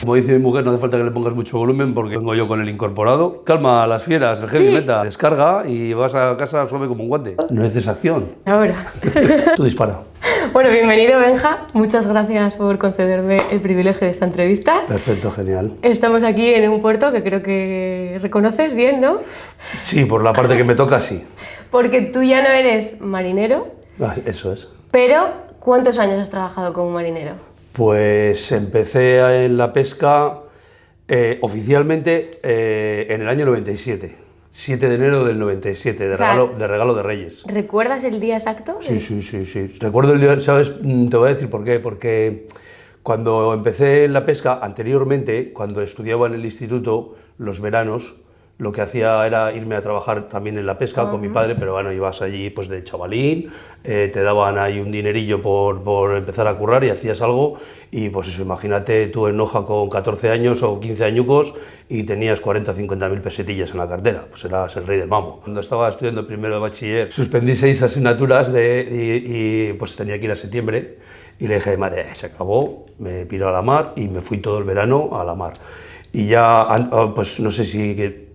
Como dice mi mujer, no hace falta que le pongas mucho volumen porque vengo yo con el incorporado. Calma a las fieras, el heavy metal, descarga y vas a casa suave como un guante. No es acción. Ahora. Tú dispara. Bueno, bienvenido, Benja. Muchas gracias por concederme el privilegio de esta entrevista. Perfecto, genial. Estamos aquí en un puerto que creo que reconoces bien, ¿no? Sí, por la parte que me toca, sí. Porque tú ya no eres marinero. Eso es. Pero, ¿cuántos años has trabajado como marinero? Pues empecé en la pesca oficialmente en el año 97. 7 de enero del 97, de regalo de Reyes. ¿Recuerdas el día exacto? Sí. Recuerdo el día, ¿sabes? Te voy a decir por qué. Porque cuando empecé en la pesca, anteriormente, cuando estudiaba en el instituto, los veranos, lo que hacía era irme a trabajar también en la pesca con mi padre, pero bueno, ibas allí pues de chavalín, te daban ahí un dinerillo por empezar a currar y hacías algo y pues eso, imagínate tú en Noja con 14 años o 15 añucos y tenías 40 o 50 mil pesetillas en la cartera, pues eras el rey del mambo. Cuando estaba estudiando primero de bachiller, suspendí 6 asignaturas y pues tenía que ir a septiembre y le dije, madre, se acabó, me piró a la mar y me fui todo el verano a la mar. Y ya, pues no sé si...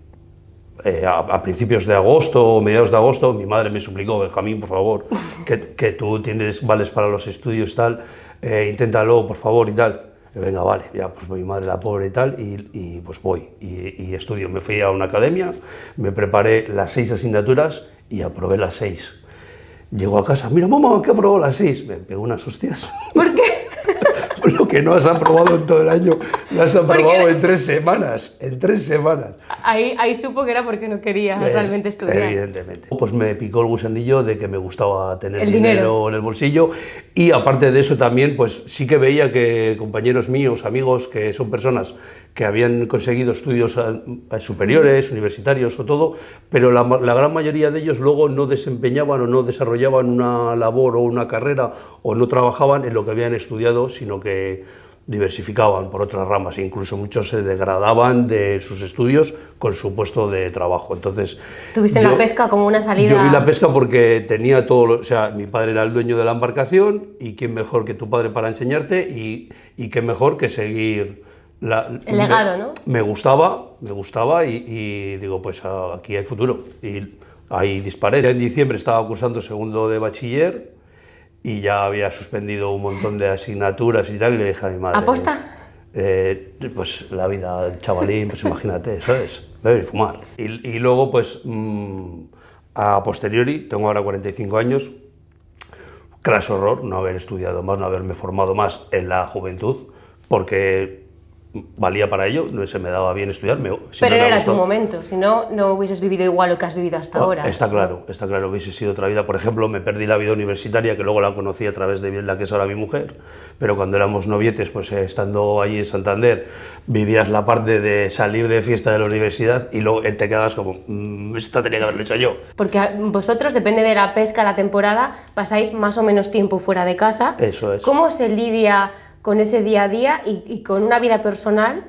a principios de agosto o mediados de agosto, mi madre me suplicó, Benjamín, por favor, que tú vales para los estudios tal, inténtalo, por favor, y tal. Y venga, vale, ya, pues mi madre la pobre y tal, y pues voy, y estudio. Me fui a una academia, me preparé las 6 asignaturas y aprobé las 6. Llego a casa, mira, mamá, que aprobó las 6. Me pegó unas hostias. ¿Por qué? Lo que no has aprobado en todo el año, lo has aprobado en 3 semanas. En 3 semanas. Ahí supo que era porque no quería realmente estudiar. Evidentemente. Pues me picó el gusanillo de que me gustaba tener dinero en el bolsillo y aparte de eso también, pues sí que veía que compañeros míos, amigos, que son personas que habían conseguido estudios superiores, universitarios o todo, pero la gran mayoría de ellos luego no desempeñaban o no desarrollaban una labor o una carrera o no trabajaban en lo que habían estudiado, sino que diversificaban por otras ramas, incluso muchos se degradaban de sus estudios con su puesto de trabajo. Entonces, ¿tuviste la pesca como una salida? Yo vi la pesca porque tenía todo, o sea, mi padre era el dueño de la embarcación y quién mejor que tu padre para enseñarte y qué mejor que seguir el legado, ¿no? Me gustaba y digo, pues aquí hay futuro. Y ahí disparé. Ya en diciembre estaba cursando segundo de bachiller y ya había suspendido un montón de asignaturas y tal, y le dije a mi madre... ¿Aposta? Pues la vida del chavalín, pues imagínate, eso es, beber y fumar. Y luego, pues, a posteriori, tengo ahora 45 años, craso horror no haber estudiado más, no haberme formado más en la juventud, porque valía para ello, no se me daba bien estudiar. Pero no era tu momento, si no, no hubieses vivido igual lo que has vivido hasta ahora. Está claro, hubiese sido otra vida. Por ejemplo, me perdí la vida universitaria, que luego la conocí a través de la que es ahora mi mujer, pero cuando éramos novietes, pues estando allí en Santander, vivías la parte de salir de fiesta de la universidad y luego te quedabas como, esta tenía que haberlo hecho yo. Porque vosotros, depende de la pesca, la temporada, pasáis más o menos tiempo fuera de casa. Eso es. ¿Cómo se lidia con ese día a día y con una vida personal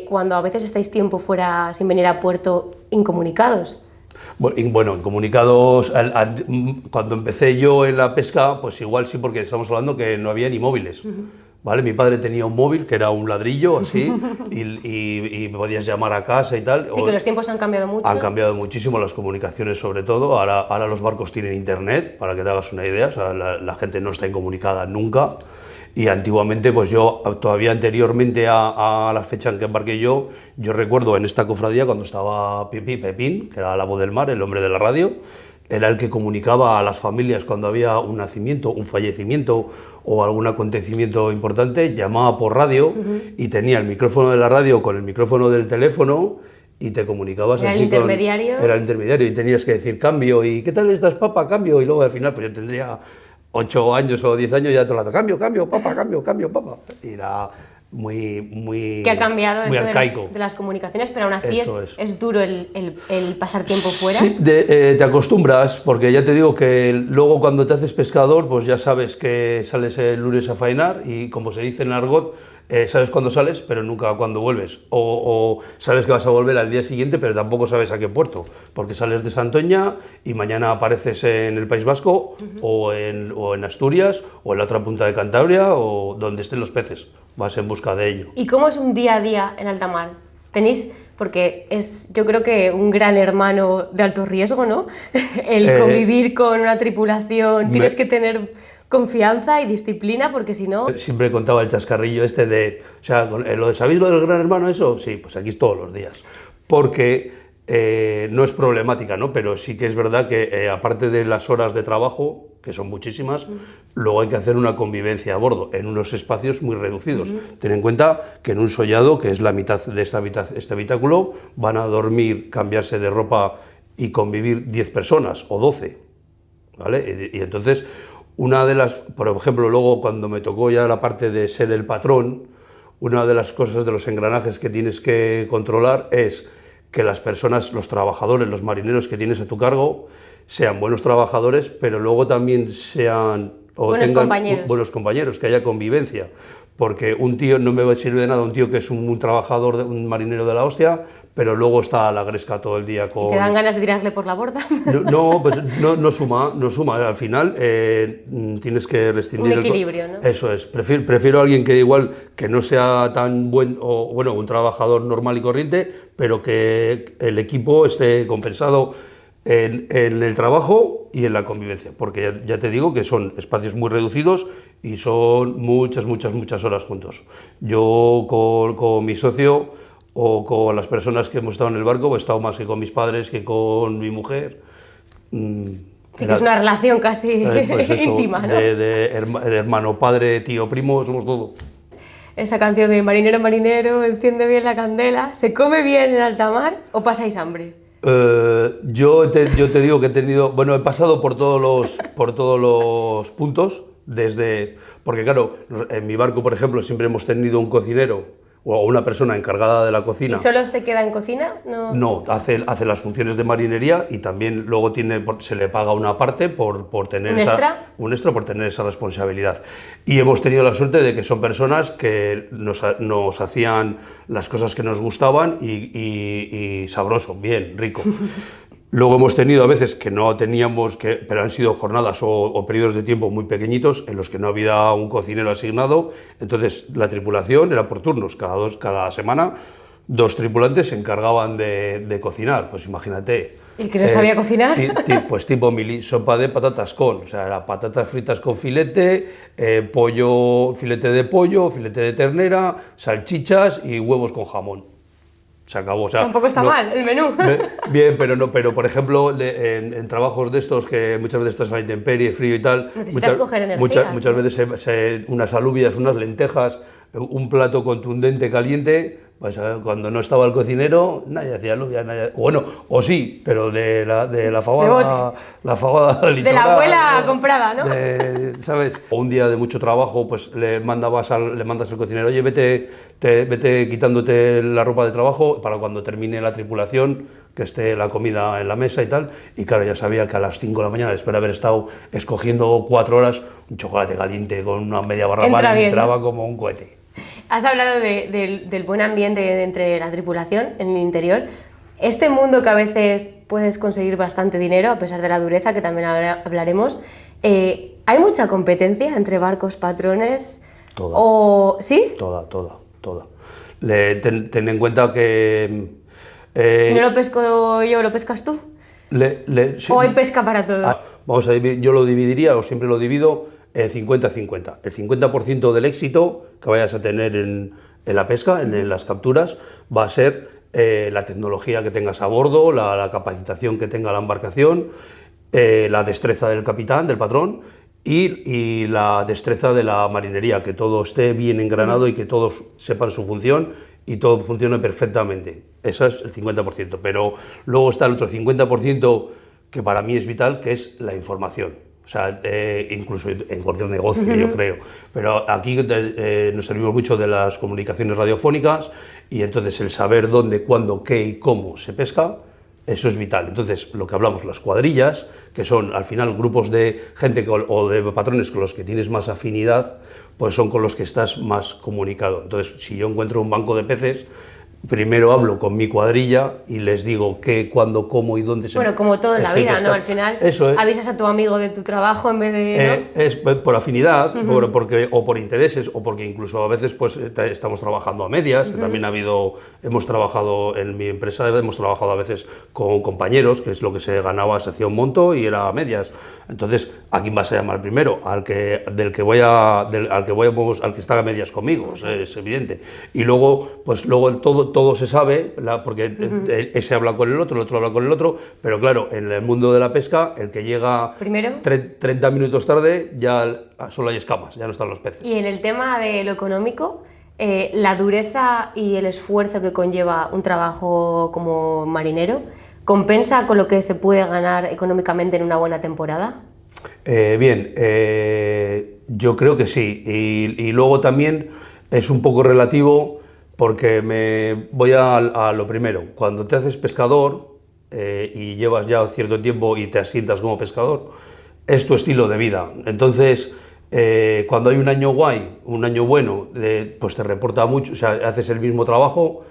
cuando a veces estáis tiempo fuera sin venir a puerto incomunicados? Bueno, incomunicados, cuando empecé yo en la pesca, pues igual sí, porque estamos hablando que no había ni móviles. ¿Vale? Mi padre tenía un móvil que era un ladrillo así y podías llamar a casa y tal. Sí, que los tiempos han cambiado mucho. Han cambiado muchísimo, las comunicaciones sobre todo. Ahora los barcos tienen internet, para que te hagas una idea. O sea, la gente no está incomunicada nunca. Y antiguamente, pues yo, todavía anteriormente a la fecha en que embarqué yo recuerdo en esta cofradía cuando estaba Pepín, que era la voz del mar, el hombre de la radio, era el que comunicaba a las familias cuando había un nacimiento, un fallecimiento o algún acontecimiento importante, llamaba por radio y tenía el micrófono de la radio con el micrófono del teléfono y te comunicabas así. ¿Era el intermediario? Era el intermediario y tenías que decir cambio y ¿qué tal estás, papá? Cambio y luego al final pues yo tendría 8 años o 10 años ya todo el rato, cambio, papá, cambio, papá. Y era muy que ha cambiado muy eso arcaico. De las comunicaciones, pero aún así es duro el pasar tiempo fuera. Sí, te acostumbras, porque ya te digo que luego cuando te haces pescador, pues ya sabes que sales el lunes a faenar y como se dice en el argot, sabes cuándo sales, pero nunca cuándo vuelves. O sabes que vas a volver al día siguiente, pero tampoco sabes a qué puerto, porque sales de Santoña y mañana apareces en el País Vasco o en Asturias o en la otra punta de Cantabria o donde estén los peces. Vas en busca de ello. ¿Y cómo es un día a día en alta mar? Tenéis, porque es yo creo que un gran hermano de alto riesgo, ¿no? El convivir con una tripulación, tienes que tener confianza y disciplina, porque si no... Siempre contaba el chascarrillo este de, o sea, ¿sabéis lo del gran hermano eso? Sí, pues aquí es todos los días, porque no es problemática, ¿no? Pero sí que es verdad que aparte de las horas de trabajo, que son muchísimas, luego hay que hacer una convivencia a bordo, en unos espacios muy reducidos. Ten en cuenta que en un sollado, que es la mitad de este habitáculo, van a dormir, cambiarse de ropa y convivir 10 personas o 12, ¿vale? Y entonces... Una de las, por ejemplo, luego cuando me tocó ya la parte de ser el patrón, una de las cosas de los engranajes que tienes que controlar es que las personas, los trabajadores, los marineros que tienes a tu cargo, sean buenos trabajadores, pero luego también sean o buenos tengan compañeros. Buenos compañeros, que haya convivencia. Porque un tío no me sirve de nada, un tío que es un trabajador, un marinero de la hostia, pero luego está a la gresca todo el día con... ¿Y te dan ganas de tirarle por la borda? No, pues no suma. Al final tienes que restringir... Un equilibrio, ¿no? Eso es. Prefiero a alguien que igual que no sea tan buen, o bueno, un trabajador normal y corriente, pero que el equipo esté compensado en el trabajo y en la convivencia, porque ya te digo que son espacios muy reducidos y son muchas horas juntos. Yo con mi socio o con las personas que hemos estado en el barco, he estado más que con mis padres, que con mi mujer. Sí, que es una relación casi pues eso, íntima, ¿no? De hermano, padre, tío, primo, somos todo. Esa canción de Marinero, marinero, enciende bien la candela, ¿se come bien en alta mar o pasáis hambre? Yo te digo que he tenido, bueno, he pasado por todos los puntos, porque claro, en mi barco, por ejemplo, siempre hemos tenido un cocinero o una persona encargada de la cocina. ¿Y solo se queda en cocina? No, hace las funciones de marinería y también luego se le paga una parte por tener ¿Un extra por tener esa responsabilidad. Y hemos tenido la suerte de que son personas que nos hacían las cosas que nos gustaban y sabroso, bien, rico. Luego hemos tenido a veces que no teníamos, pero han sido jornadas o periodos de tiempo muy pequeñitos en los que no había un cocinero asignado, entonces la tripulación era por turnos, cada semana 2 tripulantes se encargaban de cocinar, pues imagínate. ¿Y el que no sabía cocinar? Pues tipo mili, sopa de patatas o sea, era patatas fritas con filete, filete de pollo, filete de ternera, salchichas y huevos con jamón. Se acabó. O sea, tampoco está mal el menú. Bien, pero por ejemplo, en trabajos de estos, que muchas veces estás a la intemperie, frío y tal, necesitas coger energías. Muchas veces unas alubias, unas lentejas, un plato contundente, caliente, pues cuando no estaba el cocinero, nadie hacía alubias, bueno, o sí, pero de la fabada, litoral, de la abuela comprada, ¿no? ¿Sabes? O un día de mucho trabajo, pues le mandas al cocinero, oye, vete quitándote la ropa de trabajo para cuando termine la tripulación, que esté la comida en la mesa y tal. Y claro, ya sabía que a las 5 de la mañana, después de haber estado escogiendo 4 horas, un chocolate caliente con una media barra pan, entraba como un cohete. Has hablado del buen ambiente entre la tripulación en el interior. Este mundo que a veces puedes conseguir bastante dinero, a pesar de la dureza, que también hablaremos, ¿hay mucha competencia entre barcos patrones? Toda. ¿Sí? Toda. Ten en cuenta que... si no lo pesco yo, ¿lo pescas tú? Sí. ¿O hay pesca para todo? Vamos a dividir, yo lo dividiría, o siempre lo divido, 50-50. El 50% del éxito que vayas a tener en la pesca, en las capturas, va a ser la tecnología que tengas a bordo, la capacitación que tenga la embarcación, la destreza del capitán, del patrón, y la destreza de la marinería, que todo esté bien engranado y que todos sepan su función y todo funcione perfectamente. Eso es el 50%. Pero luego está el otro 50% que para mí es vital, que es la información. O sea, incluso en cualquier negocio, yo creo. Pero aquí nos servimos mucho de las comunicaciones radiofónicas y entonces el saber dónde, cuándo, qué y cómo se pesca Eso es vital. Entonces, lo que hablamos, las cuadrillas, que son al final grupos de gente o de patrones con los que tienes más afinidad, pues son con los que estás más comunicado. Entonces, si yo encuentro un banco de peces, primero hablo con mi cuadrilla y les digo qué, cuándo, cómo y dónde se... Bueno, como todo en la vida, ¿no? Al final eso es. Avisas a tu amigo de tu trabajo en vez de... ¿no? Es por afinidad, o por intereses, o porque incluso a veces pues estamos trabajando a medias, que también hemos trabajado en mi empresa, hemos trabajado a veces con compañeros, que es lo que se ganaba, se hacía un monto y era a medias. Entonces, ¿a quién vas a llamar primero? Al que está a medias conmigo, es evidente. Y luego, pues luego todo se sabe, porque ese habla con el otro habla con el otro, pero claro, en el mundo de la pesca, el que llega ¿Primero? 30 minutos tarde, ya solo hay escamas, ya no están los peces. Y en el tema de lo económico, la dureza y el esfuerzo que conlleva un trabajo como marinero, ¿compensa con lo que se puede ganar económicamente en una buena temporada? Bien, yo creo que sí, y luego también es un poco relativo, porque me voy a lo primero. Cuando te haces pescador y llevas ya cierto tiempo y te asientas como pescador, es tu estilo de vida. Entonces, cuando hay un año guay, un año bueno, pues te reporta mucho, o sea, haces el mismo trabajo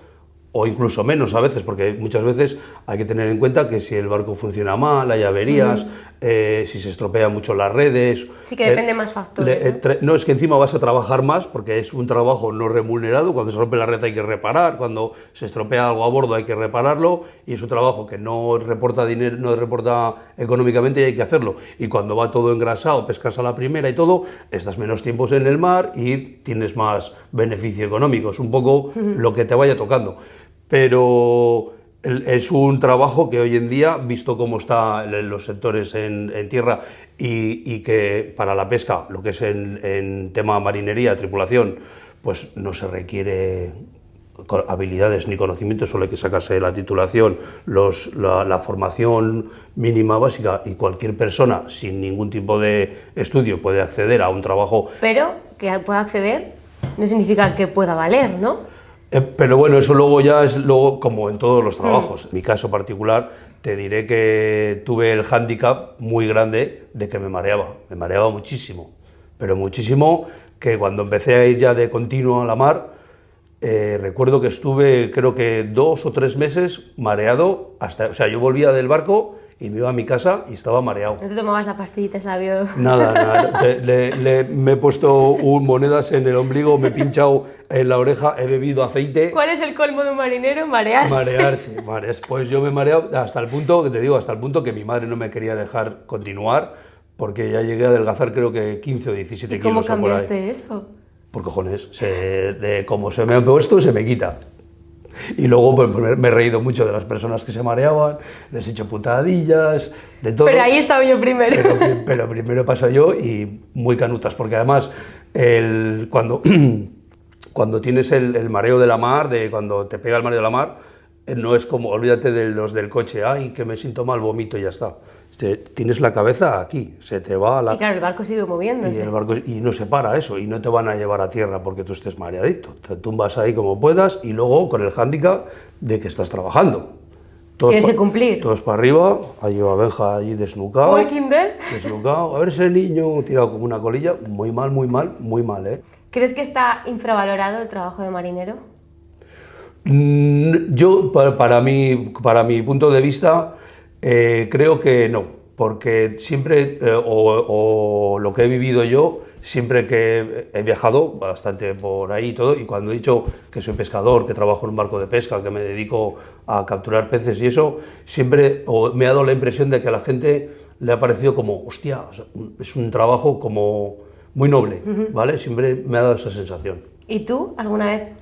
o incluso menos a veces, porque muchas veces hay que tener en cuenta que si el barco funciona mal, hay averías, si se estropean mucho las redes... Sí que depende más factores, ¿no? No, es que encima vas a trabajar más, porque es un trabajo no remunerado, cuando se rompe la red hay que reparar, cuando se estropea algo a bordo hay que repararlo, y es un trabajo que no reporta dinero, no reporta económicamente y hay que hacerlo. Y cuando va todo engrasado, pescas a la primera y todo, estás menos tiempos en el mar y tienes más beneficio económico, es un poco lo que te vaya tocando. Pero es un trabajo que hoy en día, visto cómo están los sectores en tierra y que para la pesca, lo que es en tema marinería, tripulación, pues no se requiere habilidades ni conocimientos, solo hay que sacarse la titulación, la formación mínima básica, y cualquier persona sin ningún tipo de estudio puede acceder a un trabajo. Pero que pueda acceder no significa que pueda valer, ¿no? Pero bueno, eso luego ya es como en todos los trabajos. En mi caso particular, te diré que tuve el hándicap muy grande de que me mareaba muchísimo, pero muchísimo, que cuando empecé a ir ya de continuo a la mar, recuerdo que estuve creo que 2 o 3 meses mareado, o sea, yo volvía del barco y me iba a mi casa y estaba mareado. ¿No te tomabas la pastillita esa bio? Nada. Me he puesto monedas en el ombligo, me he pinchado en la oreja, he bebido aceite. ¿Cuál es el colmo de un marinero? Marearse. Marearse. Pues yo me he mareado hasta el punto que mi madre no me quería dejar continuar, porque ya llegué a adelgazar creo que 15 o 17 ¿Y cómo kilos. cambiaste eso? Por cojones, como se me ha puesto, se me quita. Y luego pues, me he reído mucho de las personas que se mareaban, les he hecho putadillas, de todo. Pero ahí estaba yo primero. Pero primero paso yo, y muy canutas, porque además cuando tienes el mareo de la mar, cuando te pega el mareo de la mar, no es como, olvídate de los del coche, ay, que me siento mal, vomito y ya está. Tienes la cabeza aquí, se te va a la... Y claro, el barco sigue moviéndose. Y no se para eso, y no te van a llevar a tierra porque tú estés mareadito. Te tumbas ahí como puedas, y luego con el hándicap de que estás trabajando. Tienes que cumplir. Todos para arriba, ahí va Benja allí desnucado. Walking Dead. Desnucado. A ver ese niño tirado como una colilla. Muy mal, ¿eh? ¿Crees que está infravalorado el trabajo de marinero? Yo, para mi punto de vista, creo que no, porque siempre, o lo que he vivido yo, siempre que he viajado bastante por ahí y todo, y cuando he dicho que soy pescador, que trabajo en un barco de pesca, que me dedico a capturar peces y eso, siempre me ha dado la impresión de que a la gente le ha parecido como, hostia, es un trabajo como muy noble, ¿vale? Siempre me ha dado esa sensación. ¿Y tú alguna vez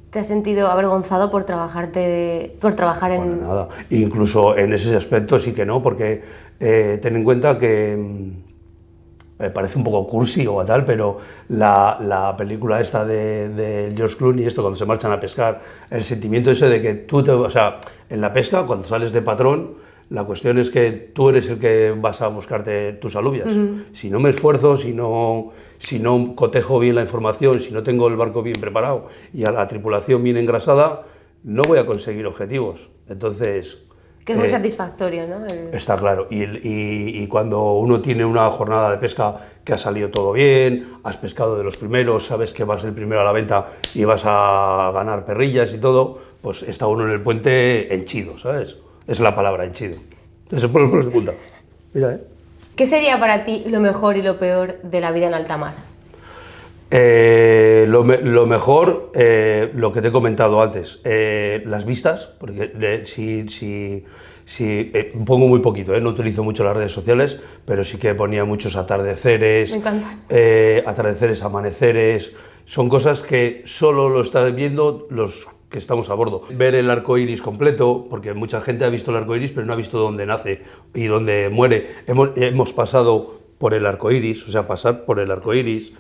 te has sentido avergonzado por trabajar en...? Bueno, nada, incluso en ese aspecto sí que no, porque ten en cuenta que me parece un poco cursi o tal, pero la película esta de George Clooney, cuando se marchan a pescar, el sentimiento ese de que o sea, en la pesca, cuando sales de patrón, la cuestión es que tú eres el que vas a buscarte tus alubias. Si no me esfuerzo, si no cotejo bien la información, si no tengo el barco bien preparado y a la tripulación bien engrasada, no voy a conseguir objetivos. Entonces, Que es muy satisfactorio, ¿no? Está claro. Y cuando uno tiene una jornada de pesca que ha salido todo bien, has pescado de los primeros, sabes que vas el primero a la venta y vas a ganar perrillas y todo, pues está uno en el puente henchido, ¿sabes? Es la palabra, henchido. Eso por los punta. Mira, ¿eh? ¿Qué sería para ti lo mejor y lo peor de la vida en alta mar? Lo mejor, lo que te he comentado antes, las vistas, porque pongo muy poquito, no utilizo mucho las redes sociales, pero sí que ponía muchos atardeceres, Me encantan. atardeceres, amaneceres, son cosas que solo lo están viendo los que estamos a bordo. Ver el arco iris completo, porque mucha gente ha visto el arco iris, pero no ha visto dónde nace y dónde muere. Hemos pasado por el arco iris, o sea, pasar por el arco iris.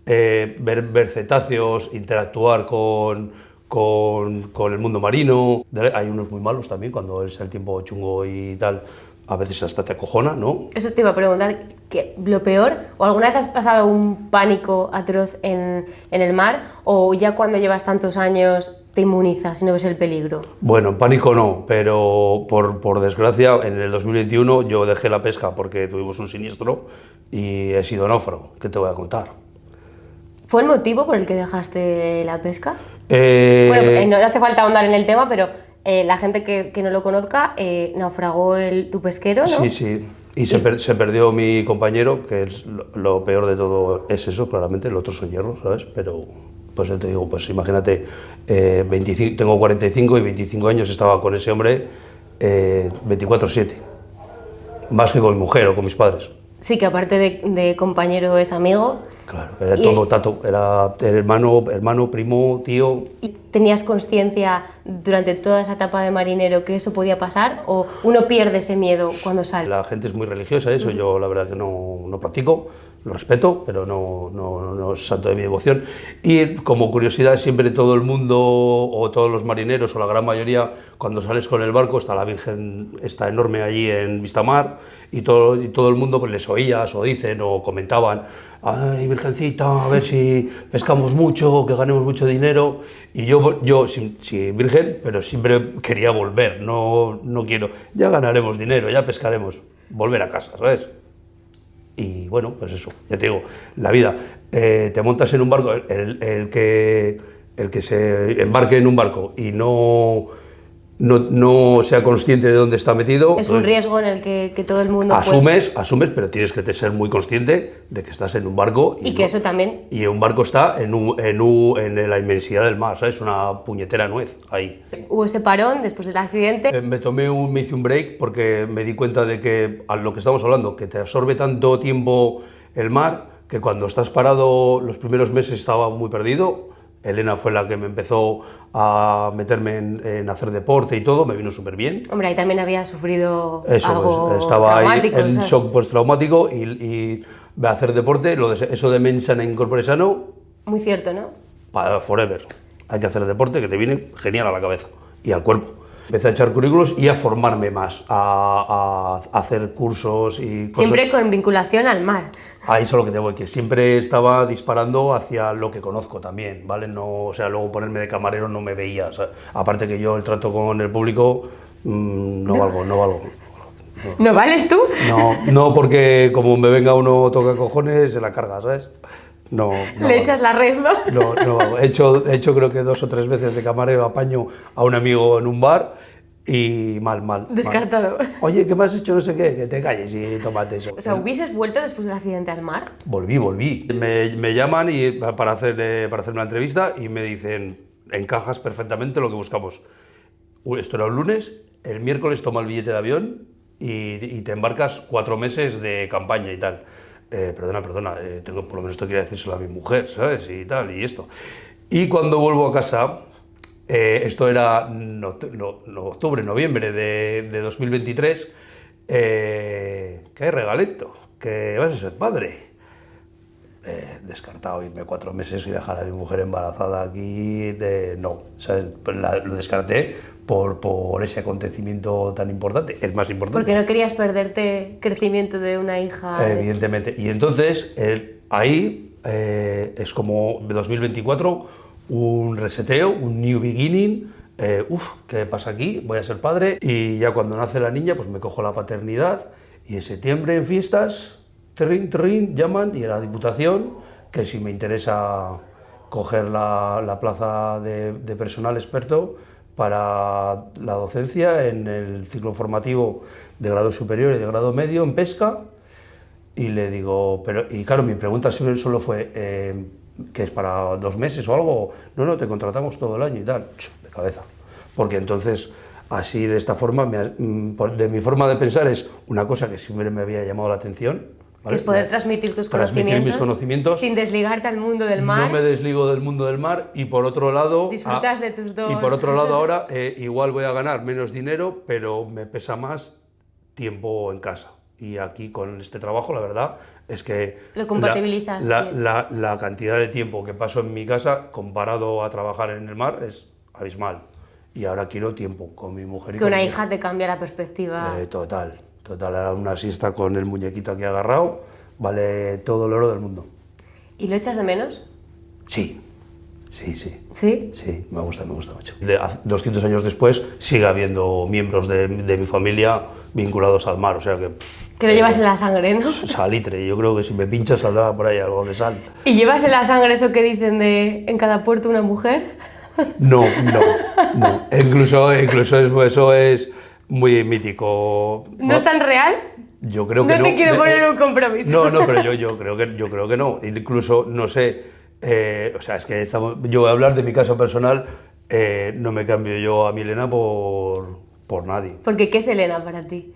Ver cetáceos, interactuar con el mundo marino. Hay unos muy malos también, cuando es el tiempo chungo y tal, a veces hasta te acojona, ¿no? Eso te iba a preguntar, ¿qué, lo peor? ¿O alguna vez has pasado un pánico atroz en el mar? ¿O ya cuando llevas tantos años te inmunizas y no ves el peligro? Bueno, pánico no, pero por desgracia, en el 2021 yo dejé la pesca porque tuvimos un siniestro y he sido náufrago. ¿Qué te voy a contar? ¿Fue el motivo por el que dejaste la pesca? Bueno, no hace falta ahondar en el tema, pero la gente que no lo conozca, naufragó tu pesquero, ¿no? Sí, sí. Y se perdió mi compañero, que es lo peor de todo es eso, claramente, el otro son hierros, ¿sabes? Pero, pues te digo, pues imagínate, 25, tengo 45 y 25 años estaba con ese hombre 24/7, más que con mi mujer o con mis padres. Sí, que aparte de compañero es amigo. Claro, era todo tato, era hermano, primo, tío. ¿Y tenías conciencia durante toda esa etapa de marinero que eso podía pasar o uno pierde ese miedo cuando sale? La gente es muy religiosa, eso yo la verdad que no practico, lo respeto, pero no es santo de mi devoción. Y como curiosidad, siempre todo el mundo o todos los marineros o la gran mayoría, cuando sales con el barco, está la Virgen, está enorme allí en Vistamar y todo el mundo pues, les oías o dicen o comentaban: ay, Virgencita, a ver si pescamos mucho, que ganemos mucho dinero. Y yo sí, virgen, pero siempre quería volver, no quiero, ya ganaremos dinero, ya pescaremos, volver a casa, ¿sabes? Y bueno, pues eso, ya te digo, la vida, te montas en un barco, el que se embarque en un barco y no sea consciente de dónde está metido. Es un riesgo en el que todo el mundo asumes, pero tienes que ser muy consciente de que estás en un barco. Y que eso también. Y un barco está en la inmensidad del mar, ¿sabes? Una puñetera nuez ahí. Hubo ese parón después del accidente. Me hice un break porque me di cuenta de que, a lo que estamos hablando, que te absorbe tanto tiempo el mar, que cuando estás parado los primeros meses estaba muy perdido. Elena fue la que me empezó a meterme en hacer deporte y todo, me vino súper bien. Hombre, ahí también había sufrido eso, algo pues, estaba traumático. Ahí en shock postraumático y hacer deporte, eso de mens sana in corpore sano. Muy cierto, ¿no? Para forever. Hay que hacer deporte que te viene genial a la cabeza y al cuerpo. Empecé a echar currículos y a formarme más, a hacer cursos y cosas. Siempre con vinculación al mar. Ahí es lo que te voy, que siempre estaba disparando hacia lo que conozco también, ¿vale? No, o sea, luego ponerme de camarero no me veía, o sea, aparte que yo el trato con el público no valgo. ¿No vales tú? No, porque como me venga uno toca cojones, se la carga, ¿sabes? No Le echas la red, ¿no? No. He hecho creo que 2 o 3 veces de camarero apaño a un amigo en un bar y mal. Descartado. Mal. Oye, ¿qué me has hecho? No sé qué, que te calles y tómate eso. O sea, ¿hubieses vuelto después del accidente al mar? Volví. Me llaman para hacer una entrevista y me dicen: encajas perfectamente lo que buscamos. Esto era un lunes, el miércoles toma el billete de avión y te embarcas 4 meses de campaña y tal. Perdona, por lo menos esto quería decírselo a mi mujer, ¿sabes? Y tal, y esto. Y cuando vuelvo a casa, esto era noviembre de 2023, ¿qué regalito? Que vas a ser padre. Descartado irme 4 meses y dejar a mi mujer embarazada aquí, no, ¿sabes? Lo descarté por ese acontecimiento tan importante, el más importante. Porque no querías perderte crecimiento de una hija. Evidentemente, y entonces ahí es como 2024, un reseteo, un new beginning, ¿qué pasa aquí? Voy a ser padre. Y ya cuando nace la niña, pues me cojo la paternidad y en septiembre en fiestas, trin, llaman y a la Diputación, que si me interesa coger la plaza de personal experto para la docencia en el ciclo formativo de grado superior y de grado medio en pesca. Y le digo, y claro, mi pregunta siempre solo fue, ¿que es para 2 meses o algo? No, te contratamos todo el año y tal, de cabeza. Porque entonces, así de esta forma, de mi forma de pensar es una cosa que siempre me había llamado la atención. ¿Vale? Que es poder transmitir tus mis conocimientos sin desligarte al mundo del mar. No me desligo del mundo del mar y por otro lado... Disfrutas de tus dos... Y por otro lado ahora, igual voy a ganar menos dinero, pero me pesa más tiempo en casa. Y aquí con este trabajo, la verdad, es que... Lo compatibilizas. La cantidad de tiempo que paso en mi casa comparado a trabajar en el mar es abismal. Y ahora quiero tiempo con mi mujer y que con una mi hija te cambia la perspectiva. Total. Ahora una siesta con el muñequito aquí agarrado vale todo el oro del mundo. ¿Y lo echas de menos? Sí. ¿Sí? Sí, me gusta mucho. 200 años después sigue habiendo miembros de mi familia vinculados al mar, o sea que... Que lo llevas en la sangre, ¿no? Salitre, yo creo que si me pinchas saldrá por ahí algo de sal. ¿Y llevas en la sangre eso que dicen de en cada puerto una mujer? No. Incluso eso es muy mítico. ¿No es tan real? Yo creo que no. No te quiero poner un compromiso. No, pero yo creo que no. Incluso, no sé, o sea, es que yo voy a hablar de mi caso personal, no me cambio yo a Milena por nadie. Porque ¿qué es Elena para ti?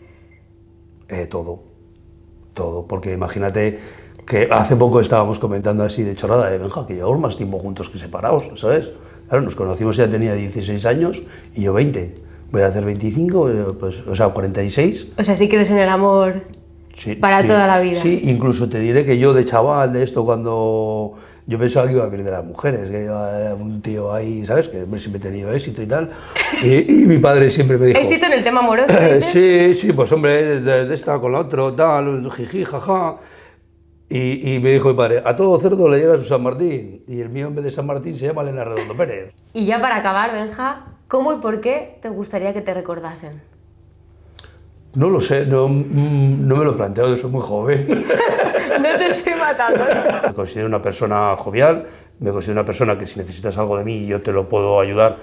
Todo, porque imagínate que hace poco estábamos comentando así de chorrada de Benja, que llevamos más tiempo juntos que separados, ¿sabes? Claro, nos conocimos, ya tenía 16 años y yo 20. Voy a hacer 25, pues, o sea, 46. O sea, sí crees en el amor para toda la vida. Sí, incluso te diré que yo de chaval, de esto, cuando yo pensaba que iba a vivir de las mujeres, que iba un tío ahí, ¿sabes? Que siempre he tenido éxito y tal. Y mi padre siempre me dijo... ¿Éxito en el tema amoroso? Sí, pues hombre, de esta con la otra, tal, jiji, jaja. Y me dijo mi padre, a todo cerdo le llega su San Martín, y el mío en vez de San Martín se llama Elena Redondo Pérez. Y ya para acabar, Benja, ¿cómo y por qué te gustaría que te recordasen? No lo sé, no me lo planteo, soy muy joven. No te estoy matando. Me considero una persona jovial, me considero una persona que si necesitas algo de mí y yo te lo puedo ayudar,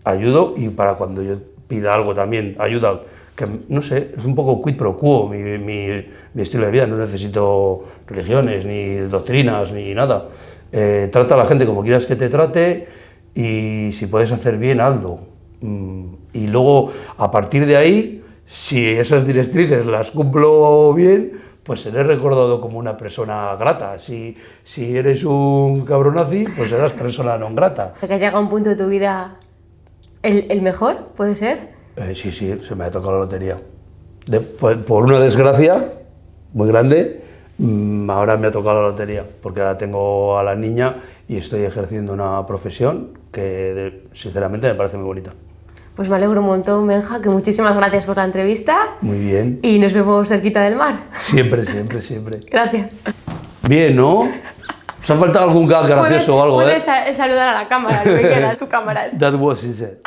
ayudo, y para cuando yo pida algo también, ayuda, que no sé, es un poco quid pro quo mi estilo de vida, no necesito religiones, ni doctrinas, ni nada. Trata a la gente como quieras que te trate y si puedes hacer bien, hazlo. Y luego, a partir de ahí, si esas directrices las cumplo bien, pues seré recordado como una persona grata. Si eres un cabronazi, pues serás persona non grata. ¿Que has llegado a un punto de tu vida el mejor, puede ser? Sí, se me ha tocado la lotería. Por una desgracia muy grande, ahora me ha tocado la lotería, porque ahora tengo a la niña y estoy ejerciendo una profesión que sinceramente me parece muy bonita. Pues me alegro un montón, Benja, que muchísimas gracias por la entrevista. Muy bien. Y nos vemos cerquita del mar. Siempre. Gracias. Bien, ¿no? ¿Os ha faltado algún gag gracioso o algo, Puedes saludar a la cámara, lo que quieras, tu cámara. That was it.